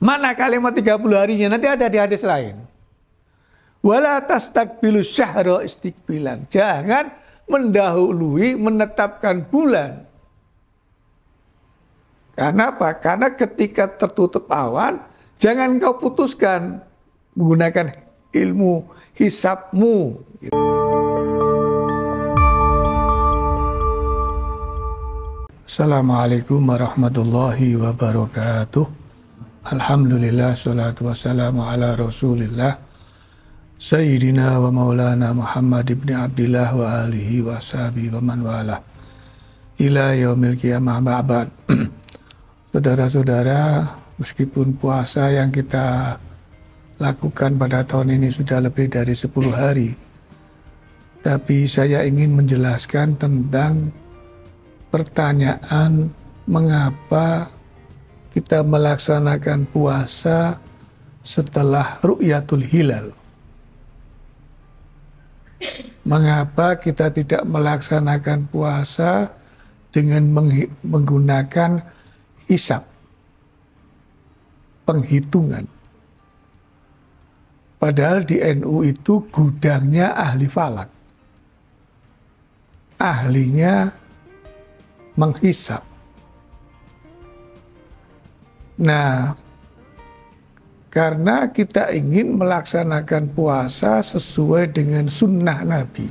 Mana kalimat 30 harinya? Nanti ada di hadis lain. Wala tastakbilu syahra istiqbilan. Jangan mendahului menetapkan bulan. Karena apa? Karena ketika tertutup awan, jangan kau putuskan menggunakan ilmu hisabmu. Assalamualaikum warahmatullahi wabarakatuh. Alhamdulillah, salatu wassalamu ala rasulillah Sayyidina wa maulana Muhammad ibn Abdillah wa alihi wa sahbihi wa man wala ila yaumil qiyamah ba'bad. Saudara-saudara, meskipun puasa yang kita lakukan pada tahun ini sudah lebih dari 10 hari, tapi saya ingin menjelaskan tentang pertanyaan mengapa kita melaksanakan puasa setelah ru'yatul hilal. Mengapa kita tidak melaksanakan puasa dengan menggunakan hisab, penghitungan. Padahal di NU itu gudangnya ahli falak. Ahlinya menghisab. Nah, karena kita ingin melaksanakan puasa sesuai dengan sunnah Nabi,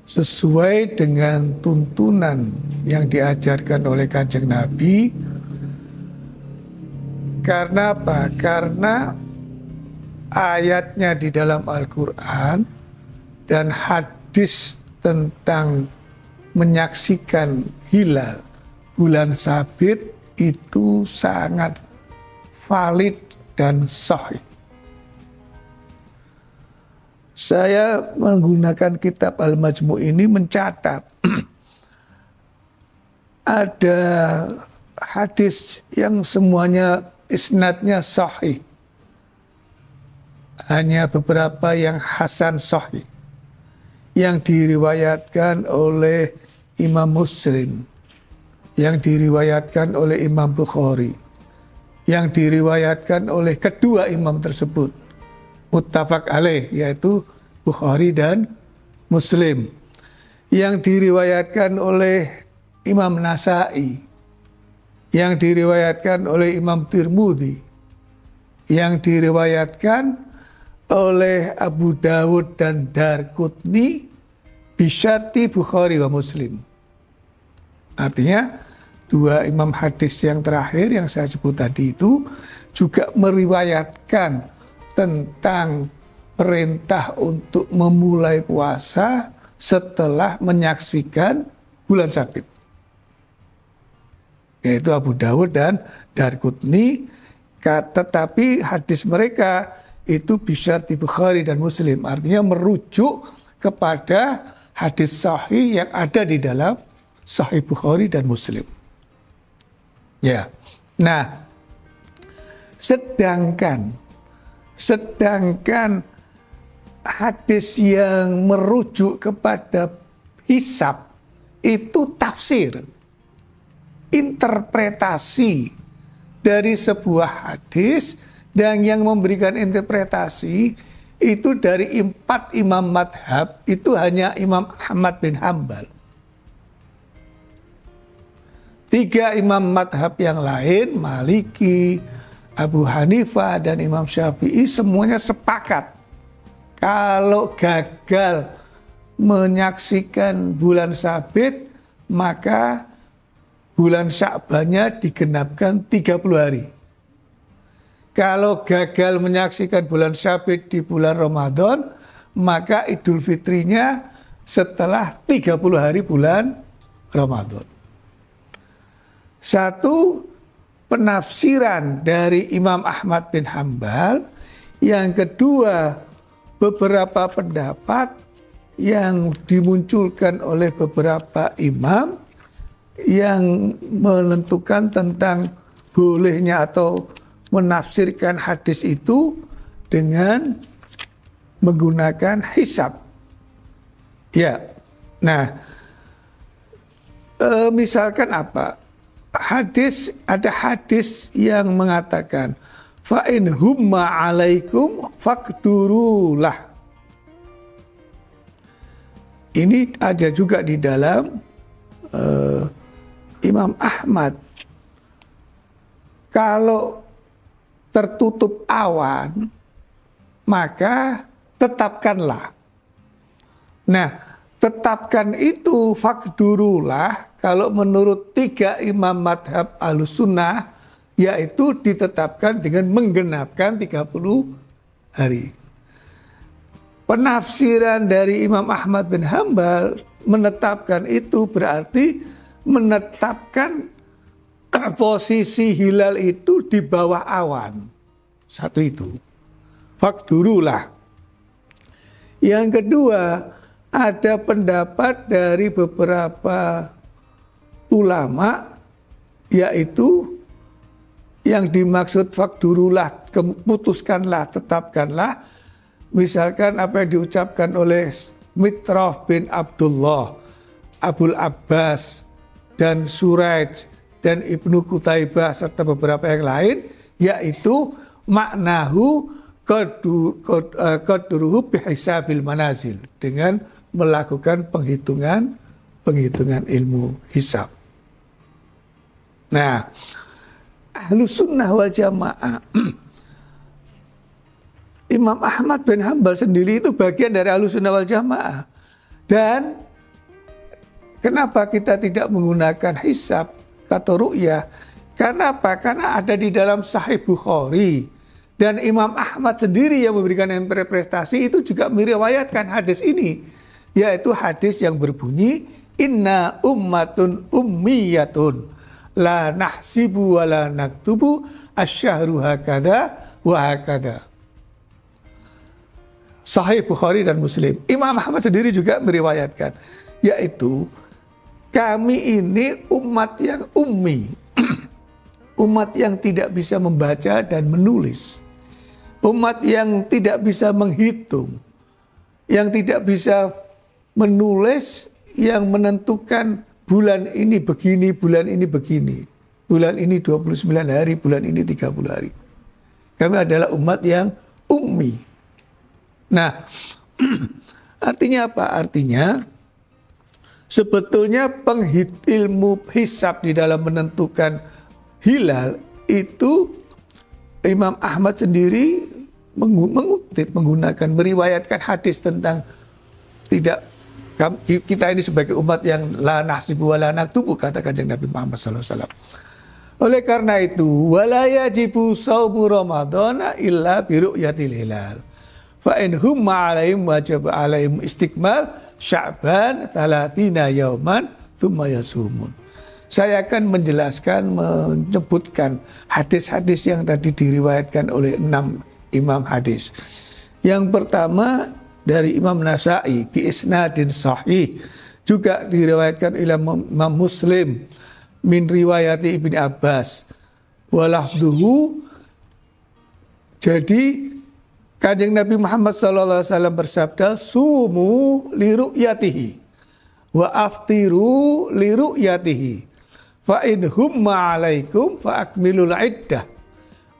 sesuai dengan tuntunan yang diajarkan oleh Kanjeng Nabi. Karena apa? Karena ayatnya di dalam Al-Quran dan hadis tentang menyaksikan hilal bulan sabit itu sangat valid dan sahih. Saya menggunakan kitab Al-Majmu' ini mencatat ada hadis yang semuanya isnadnya sahih. Hanya beberapa yang hasan sahih yang diriwayatkan oleh Imam Muslim, yang diriwayatkan oleh Imam Bukhari, yang diriwayatkan oleh kedua imam tersebut, muttafaq alaih, yaitu Bukhari dan Muslim, yang diriwayatkan oleh Imam Nasa'i, yang diriwayatkan oleh Imam Tirmidzi, yang diriwayatkan oleh Abu Dawud dan Darqutni bisyarti Bukhari wa Muslim. Artinya dua imam hadis yang terakhir yang saya sebut tadi itu juga meriwayatkan tentang perintah untuk memulai puasa setelah menyaksikan bulan sabit, yaitu Abu Dawud dan Darqutni. Tetapi hadis mereka itu bisyarti Bukhari dan Muslim, artinya merujuk kepada hadis sahih yang ada di dalam Sahih Bukhari dan Muslim. Ya. Nah, sedangkan hadis yang merujuk kepada hisab itu tafsir, interpretasi dari sebuah hadis, dan yang memberikan interpretasi itu dari 4 imam madhab itu hanya Imam Ahmad bin Hambal. 3 imam madhab yang lain, Maliki, Abu Hanifah, dan Imam Syafi'i, semuanya sepakat kalau gagal menyaksikan bulan sabit, maka bulan Sya'bannya digenapkan 30 hari. Kalau gagal menyaksikan bulan sabit di bulan Ramadan, maka Idul Fitrinya setelah 30 hari bulan Ramadan. Satu penafsiran dari Imam Ahmad bin Hambal. Yang kedua, beberapa pendapat yang dimunculkan oleh beberapa imam yang menentukan tentang bolehnya atau menafsirkan hadis itu dengan menggunakan hisab. Ya, nah, misalkan apa? ada hadis yang mengatakan fa in humma alaikum faqdurulah. Ini ada juga di dalam Imam Ahmad. Kalau tertutup awan, maka tetapkanlah. Nah, tetapkan itu faqdurulah kalau menurut 3 imam madhab Ahlussunnah, yaitu ditetapkan dengan menggenapkan 30 hari. Penafsiran dari Imam Ahmad bin Hambal menetapkan itu berarti menetapkan posisi hilal itu di bawah awan. Satu itu. Faqdurulah. Yang kedua, ada pendapat dari beberapa ulama, yaitu yang dimaksud faqdurulah, putuskanlah, tetapkanlah. Misalkan apa yang diucapkan oleh Mitrah bin Abdullah, Abul Abbas, dan Suraij, dan Ibnu Qutaibah, serta beberapa yang lain, yaitu maknahu qadruhu bihisabil manazil, dengan melakukan penghitungan ilmu hisab. Nah, Ahlussunnah wal Jamaah, Imam Ahmad bin Hambal sendiri itu bagian dari Ahlussunnah wal Jamaah. Dan kenapa kita tidak menggunakan hisab atau ru'yah? Karena apa? Karena ada di dalam Sahih Bukhari. Dan Imam Ahmad sendiri yang memberikan interpretasi itu juga meriwayatkan hadis ini. Yaitu hadis yang berbunyi, inna ummatun ummiyatun la nahsibu wa la naktubu asyahru hakada wa hakada. Sahih Bukhari dan Muslim. Imam Ahmad sendiri juga meriwayatkan, yaitu kami ini umat yang ummi, umat yang tidak bisa membaca dan menulis, umat yang tidak bisa menghitung, yang tidak bisa menulis, yang menentukan bulan ini begini, bulan ini begini, bulan ini 29 hari, bulan ini 30 hari. Kami adalah umat yang ummi. Nah, artinya apa? Artinya sebetulnya ilmu hisab di dalam menentukan hilal itu Imam Ahmad sendiri meriwayatkan hadis tentang tidak, kita ini sebagai umat yang la nahsibu wa la naktubu, kata Kanjeng Nabi Muhammad SAW. Oleh karena itu, wala yajibu shaumu ramadhana illa bi ru'yatil hilal. Fa in humma alaihim wajib alaihim istiqmal Sya'ban 30 yauman tsumma yasumun. Saya akan menjelaskan, menyebutkan hadis-hadis yang tadi diriwayatkan oleh 6 imam hadis. Yang pertama dari Imam Nasa'i bi isnadin sahih, juga diriwayatkan oleh Imam Muslim min riwayati Ibnu Abbas walafduhu. Jadi Kanjeng Nabi Muhammad SAW bersabda, sumu li ru'yatihi wa aftiru li ru'yatihi fa in humma alaikum fa akmilul iddah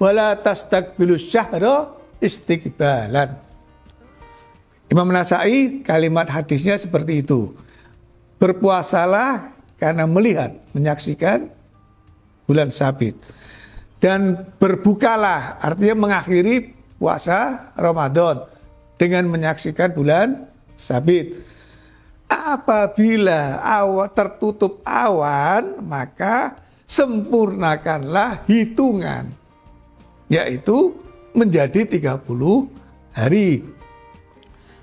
wa la tastaqbilu syahra istiqbalan. Imam Nasa'i kalimat hadisnya seperti itu. Berpuasalah karena melihat, menyaksikan bulan sabit. Dan berbukalah, artinya mengakhiri puasa Ramadan dengan menyaksikan bulan sabit. Apabila tertutup awan, maka sempurnakanlah hitungan, yaitu menjadi 30 hari.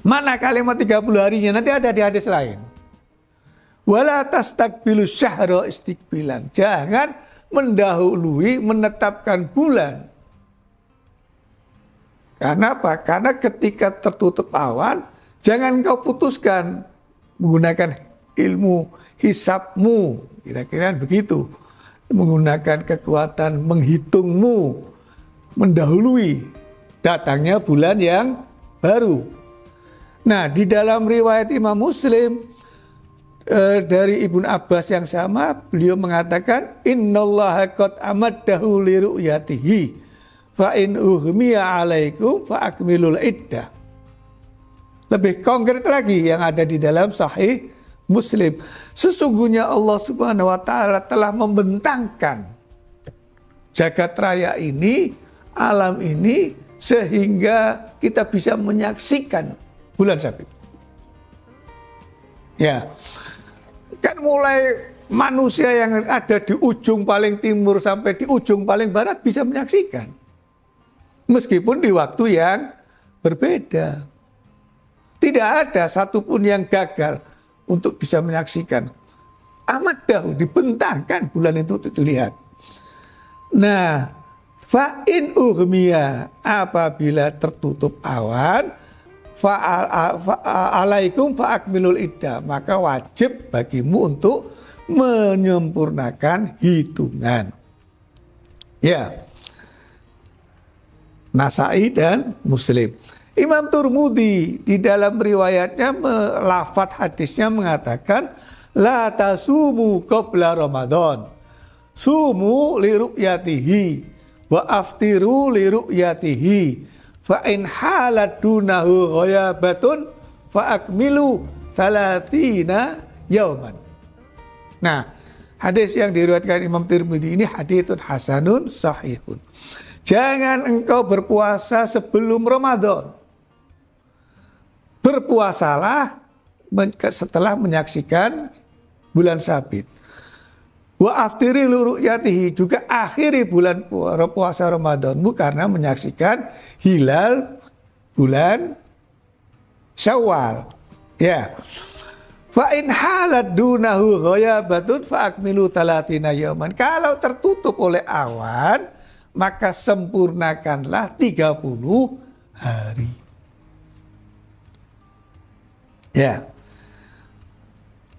Mana kalimat 30 harinya? Nanti ada di hadis lain. Wala tastaqbilu syahra istiqbilan. Jangan mendahului menetapkan bulan. Karena apa? Karena ketika tertutup awan, jangan kau putuskan menggunakan ilmu hisabmu, kira-kira begitu. Menggunakan kekuatan menghitungmu, mendahului datangnya bulan yang baru. Nah, di dalam riwayat Imam Muslim, dari Ibnu Abbas yang sama, beliau mengatakan innallaha qad amaddahu li ru'yatihi fa in uhmiya alaikum fa akmilul iddah. Lebih konkret lagi yang ada di dalam Sahih Muslim, sesungguhnya Allah Subhanahu wa taala telah membentangkan jagat raya ini, alam ini, sehingga kita bisa menyaksikan bulan sabit. Ya, kan mulai manusia yang ada di ujung paling timur sampai di ujung paling barat bisa menyaksikan, meskipun di waktu yang berbeda. Tidak ada satupun yang gagal untuk bisa menyaksikan. Amat dahulu dibentangkan bulan itu untuk dilihat. Nah, fa in ughmiya, apabila tertutup awan, alaikum fa akmilul iddah, maka wajib bagimu untuk menyempurnakan hitungan. Ya. Nasai dan Muslim. Imam Turmudi di dalam riwayatnya lafadz hadisnya mengatakan la tasumu qabla Ramadan, sumu li ru'yatihi wa aftiru li ru'yatihi fa in halat dunahu ghayabatun fa akmilu 30 yauman. Nah, hadis yang diriwayatkan Imam Tirmidzi ini haditsun hasanun sahihun. Jangan engkau berpuasa sebelum Ramadan. Berpuasalah setelah menyaksikan bulan sabit. Wa aftiri luru'yatihi, juga akhiri bulan puasa Ramadanmu karena menyaksikan hilal bulan Syawal. Ya. Fa in halat dunahu ghayabatun fa akmilu 30 yauman. Kalau tertutup oleh awan, maka sempurnakanlah 30 hari. Ya.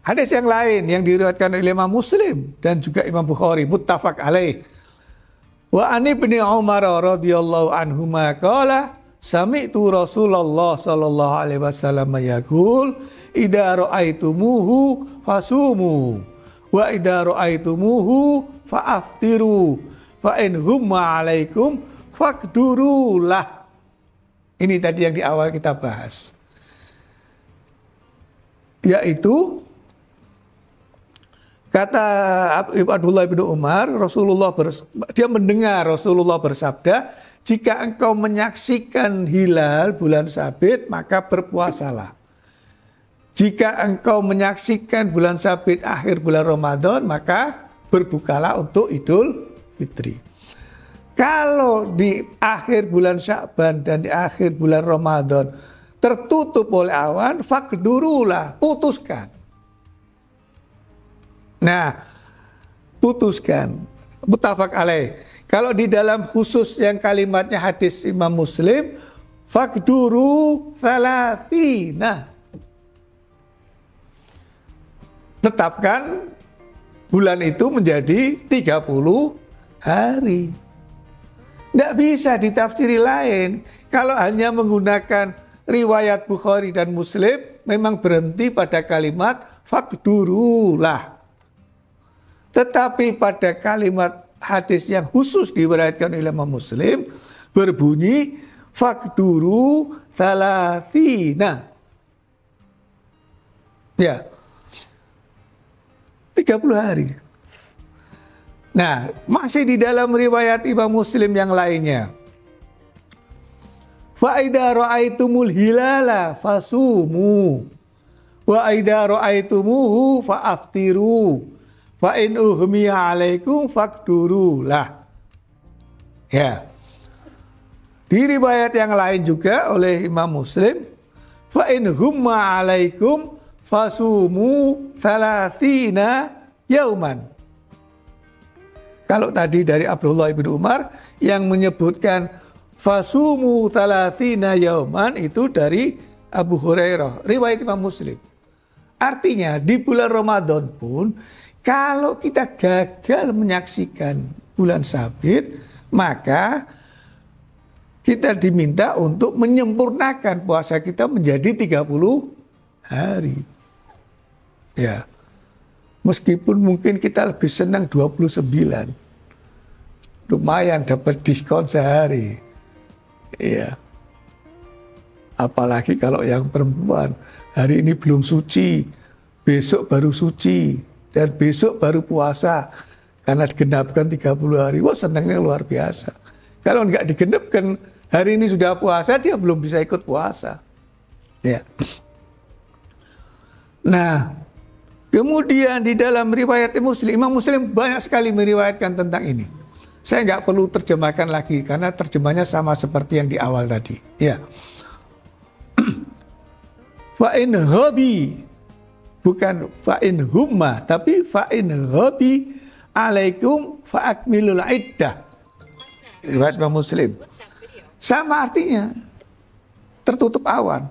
Hadis yang lain yang diriwayatkan oleh Imam Muslim dan juga Imam Bukhari, muttafaq alaih. Wa an Ibnu Umar radhiyallahu anhuma qala sami'tu Rasulullah sallallahu alaihi wasallam yaqul idza ra'aitumuhu fasumu wa idza ra'aitumuhu fa'aftiru fa in humma alaikum faqdurulah. Ini tadi yang di awal kita bahas. Yaitu kata Abdullah bin Umar, dia mendengar Rasulullah bersabda, jika engkau menyaksikan hilal bulan sabit maka berpuasalah. Jika engkau menyaksikan bulan sabit akhir bulan Ramadan maka berbukalah untuk Idul Fitri. Kalau di akhir bulan Sya'ban dan di akhir bulan Ramadan tertutup oleh awan, fakdurulah, putuskan. Nah, putuskan. Muttafaq alaih. Kalau di dalam khusus yang kalimatnya hadis Imam Muslim, fakduru 30. Tetapkan bulan itu menjadi 30 hari. Tidak bisa ditafsiri lain. Kalau hanya menggunakan riwayat Bukhari dan Muslim, memang berhenti pada kalimat fakdurulah. Tetapi pada kalimat hadis yang khusus diriwayatkan oleh Imam Muslim berbunyi fakduru 30. Ya. 30 hari. Nah, masih di dalam riwayat Imam Muslim yang lainnya. Fa idza ra'aitumul hilala fasumu wa idza ra'aitumuhu fa'aftiru fa in ughmiya 'alaikum faqdurulah. Ya. Di riwayat yang lain juga oleh Imam Muslim, fa in humma 'alaikum fasumu 30 yauman. Kalau tadi dari Abdullah bin Umar yang menyebutkan fasumu 30 yauman itu dari Abu Hurairah, riwayat Imam Muslim. Artinya di bulan Ramadan pun kalau kita gagal menyaksikan bulan sabit, maka kita diminta untuk menyempurnakan puasa kita menjadi 30 hari. Ya. Meskipun mungkin kita lebih senang 29. Lumayan dapat diskon sehari. Iya. Apalagi kalau yang perempuan, hari ini belum suci, besok baru suci, dan besok baru puasa. Karena digenapkan 30 hari, wah senangnya luar biasa. Kalau nggak digenapkan, hari ini sudah puasa, dia belum bisa ikut puasa. Ya. Nah, kemudian di dalam riwayat Muslim, Imam Muslim banyak sekali meriwayatkan tentang ini. Saya nggak perlu terjemahkan lagi, karena terjemahnya sama seperti yang di awal tadi. Ya. Fa'in hobi, bukan fa'in humma, tapi fa'in hobi alaikum fa'akmilul iddah. Riwayat Imam Muslim. Sama artinya, tertutup awan.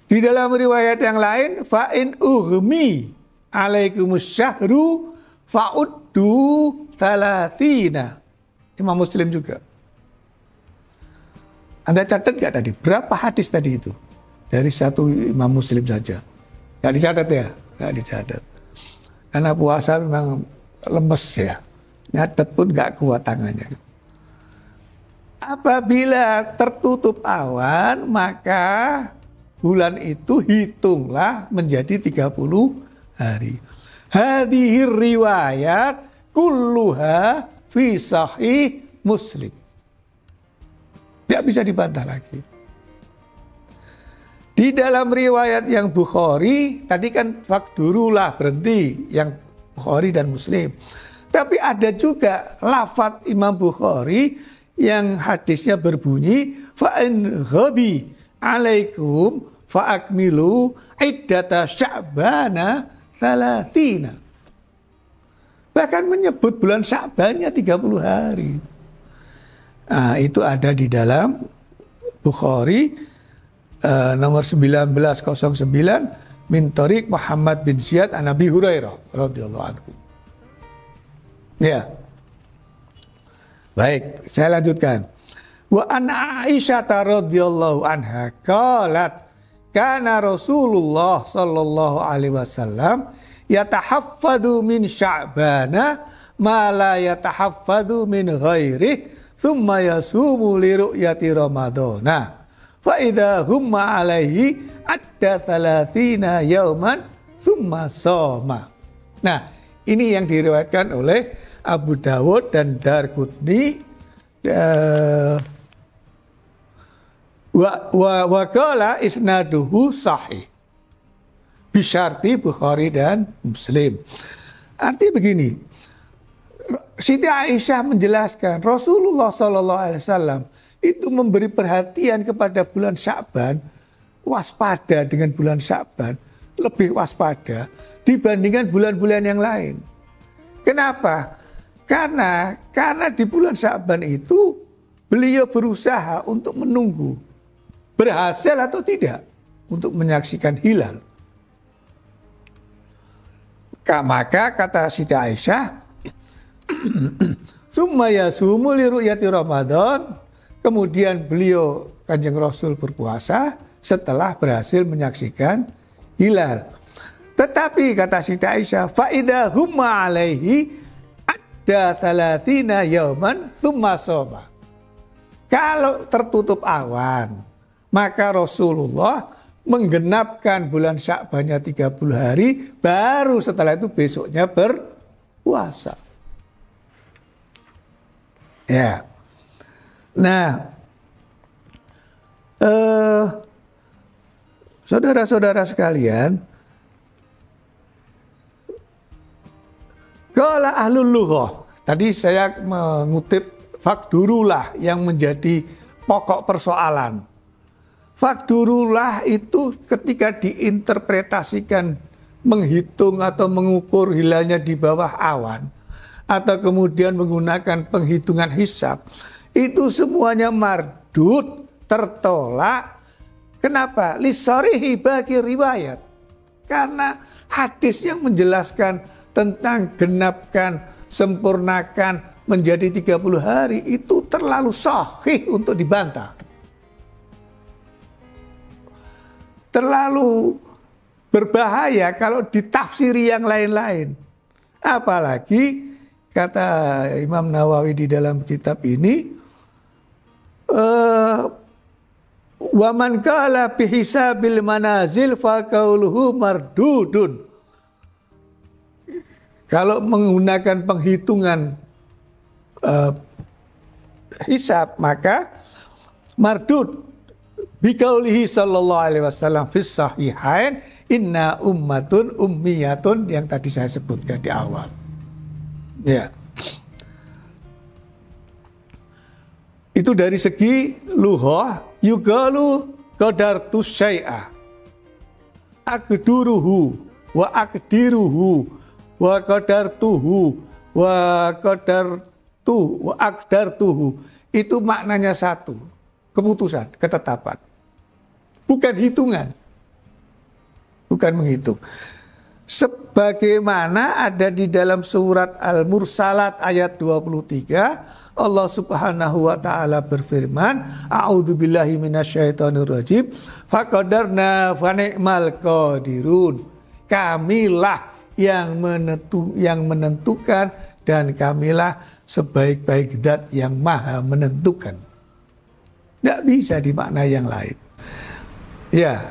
Di dalam riwayat yang lain, fa'in uhmi alaikumus syahru fa'uddu thalathina. Imam Muslim juga. Anda catat gak tadi? Berapa hadis tadi itu? Dari satu Imam Muslim saja. Gak dicatat ya? Gak dicatat. Karena puasa memang lemes ya. Nyatet pun gak kuat tangannya. Apabila tertutup awan, maka bulan itu hitunglah menjadi 30 hari. Hadhihi riwayat kulluha fi sahih Muslim. Tidak bisa dibantah lagi. Di dalam riwayat yang Bukhari, tadi kan fakdurulah berhenti, yang Bukhari dan Muslim. Tapi ada juga lafadz Imam Bukhari yang hadisnya berbunyi fa'in ghabi alaikum fa'akmilu iddata sya'bana thalathina. Bahkan menyebut bulan Sya'bannya 30 hari. Nah, itu ada di dalam Bukhari nomor 1909 min Thariq Muhammad bin Ziyad an Abi Hurairah radhiyallahu anhu. Ya. Baik, saya lanjutkan. Wa an Aisyah radhiyallahu anha qalat kana Rasulullah sallallahu alaihi wasallam yatahaffadhu min Sya'bana ma la yatahaffadhu min ghairihi thumma yasumu li ru'yati Ramadana. Fa idza humma alaihi adda 30 yauman thumma shoma. Nah, ini yang diriwayatkan oleh Abu Dawud dan Darqutni wa qala isnaduhu sahih bisyarti Bukhari dan Muslim. Artinya begini, Siti Aisyah menjelaskan Rasulullah SAW itu memberi perhatian kepada bulan Sya'ban, waspada dengan bulan Sya'ban, lebih waspada dibandingkan bulan-bulan yang lain. Kenapa? Karena di bulan Sya'ban itu beliau berusaha untuk menunggu berhasil atau tidak untuk menyaksikan hilal. Maka kata Siti Aisyah, "Tsumma yasumu li ru'yati Ramadan." Kemudian beliau Kanjeng Rasul berpuasa setelah berhasil menyaksikan hilal. Tetapi kata Siti Aisyah, fa idza humma alaihi adda 30 yauman tsumma shoma. Kalau tertutup awan, maka Rasulullah menggenapkan bulan Sya'bannya 30 hari, baru setelah itu besoknya berpuasa. Ya. Nah, saudara-saudara sekalian, qala ahlul lughah. Tadi saya mengutip fakdurulah yang menjadi pokok persoalan. Fakdurulah itu ketika diinterpretasikan menghitung atau mengukur hilalnya di bawah awan, atau kemudian menggunakan penghitungan hisab, itu semuanya mardud, tertolak. Kenapa? Lisarihi bagi riwayat. Karena hadis yang menjelaskan tentang genapkan, sempurnakan menjadi 30 hari itu terlalu sahih untuk dibantah. Terlalu berbahaya kalau ditafsiri yang lain-lain. Apalagi kata Imam Nawawi di dalam kitab ini, wa man qala bi hisabil manazil fa qauluhu mardudun. Kalau menggunakan penghitungan hisab, maka mardud bi qaulihi sallallahu alaihi wasallam fis sahihain inna ummatun ummiyatun, yang tadi saya sebutkan di awal. Ya. Itu dari segi lughah, yugalu qadartu syai'a aqduruhu wa aqdiruhu wa qadartuhu wa qadartu wa aqdartuhu. Itu maknanya satu, keputusan, ketetapan. Bukan hitungan. Bukan menghitung. Sebagaimana ada di dalam surat Al-Mursalat ayat 23, Allah Subhanahu wa taala berfirman, a'udzubillahi minasyaitonirrajim, faqadarna fa ni'mal qadirun. Kamilah yang menentukan dan kamilah sebaik-baik zat yang maha menentukan. Tidak bisa dimaknai yang lain. Ya,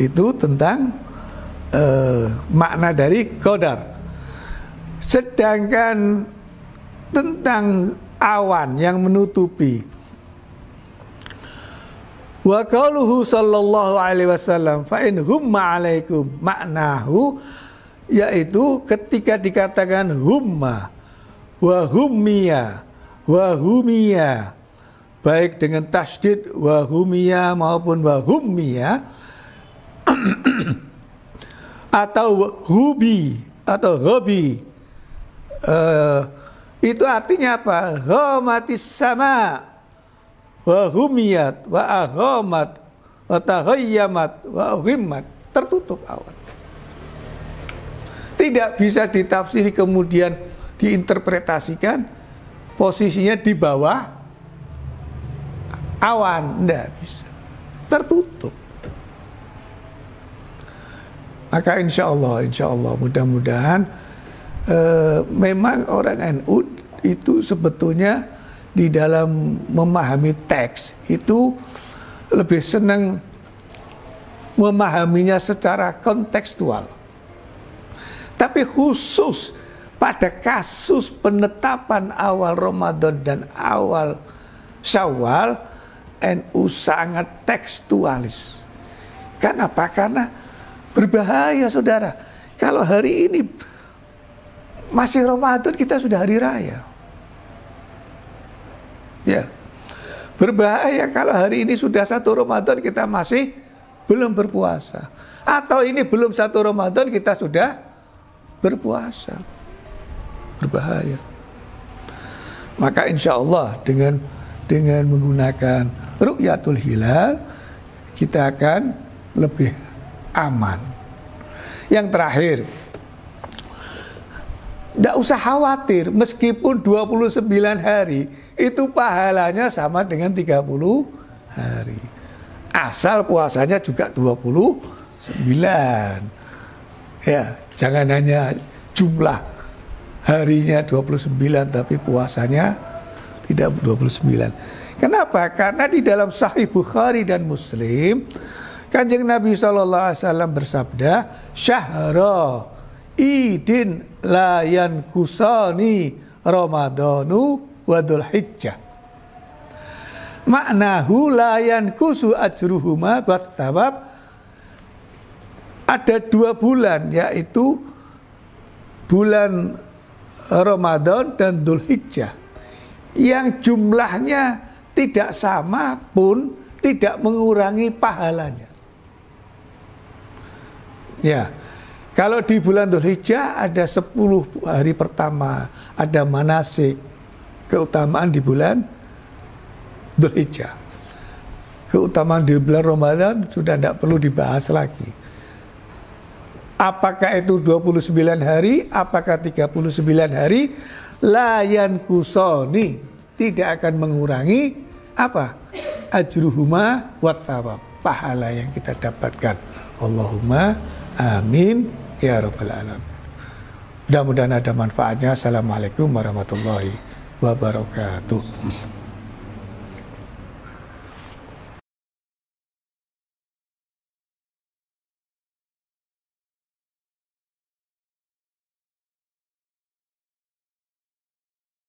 itu tentang makna dari qadar. Sedangkan tentang awan yang menutupi, wa qauluhu sallallahu alaihi wasallam fa in humma alaikum, maknahu yaitu ketika dikatakan humma wa hummiya wa humiya, baik dengan tasydid wa humiya maupun wa hummiya atau hubi atau hobi, itu artinya apa? Ghomatis sama wa humiyat wa aghomat wa taghayyamat wa uhimmat, tertutup awan. Tidak bisa ditafsiri kemudian diinterpretasikan posisinya di bawah awan, tidak bisa, tertutup. Maka insya Allah mudah-mudahan memang orang NU itu sebetulnya di dalam memahami teks itu lebih senang memahaminya secara kontekstual. Tapi khusus pada kasus penetapan awal Ramadan dan awal Syawal, NU sangat tekstualis. Kenapa? Karena berbahaya, saudara. Kalau hari ini masih Ramadan, kita sudah hari raya. Ya, berbahaya kalau hari ini sudah 1 Ramadan kita masih belum berpuasa. Atau ini belum 1 Ramadan kita sudah berpuasa. Berbahaya. Maka insya Allah dengan menggunakan ru'yatul hilal, kita akan lebih aman. Yang terakhir, tidak usah khawatir, meskipun 29 hari itu pahalanya sama dengan 30 hari. Asal puasanya juga 29. Ya, jangan hanya jumlah harinya 29 tapi puasanya tidak 29. Kenapa? Karena di dalam Sahih Bukhari dan Muslim, Kanjeng Nabi SAW bersabda, syahra idin layan kusani Ramadanu wa Dzulhijjah. Maknahu layan kusu ajruhuma buat sabab ada 2 bulan, yaitu bulan Ramadan dan Dzulhijjah, yang jumlahnya tidak sama pun tidak mengurangi pahalanya. Ya, kalau di bulan Dzulhijjah ada 10 hari pertama, ada manasik, keutamaan di bulan Dzulhijjah. Keutamaan di bulan Ramadan sudah tidak perlu dibahas lagi. Apakah itu 29 hari, apakah 39 hari, layan kusoni, tidak akan mengurangi apa? Ajruhuma wat thawab, pahala yang kita dapatkan. Allahumma amin ya rabbal alamin. Mudah-mudahan ada manfaatnya. Assalamualaikum warahmatullahi wabarakatuh.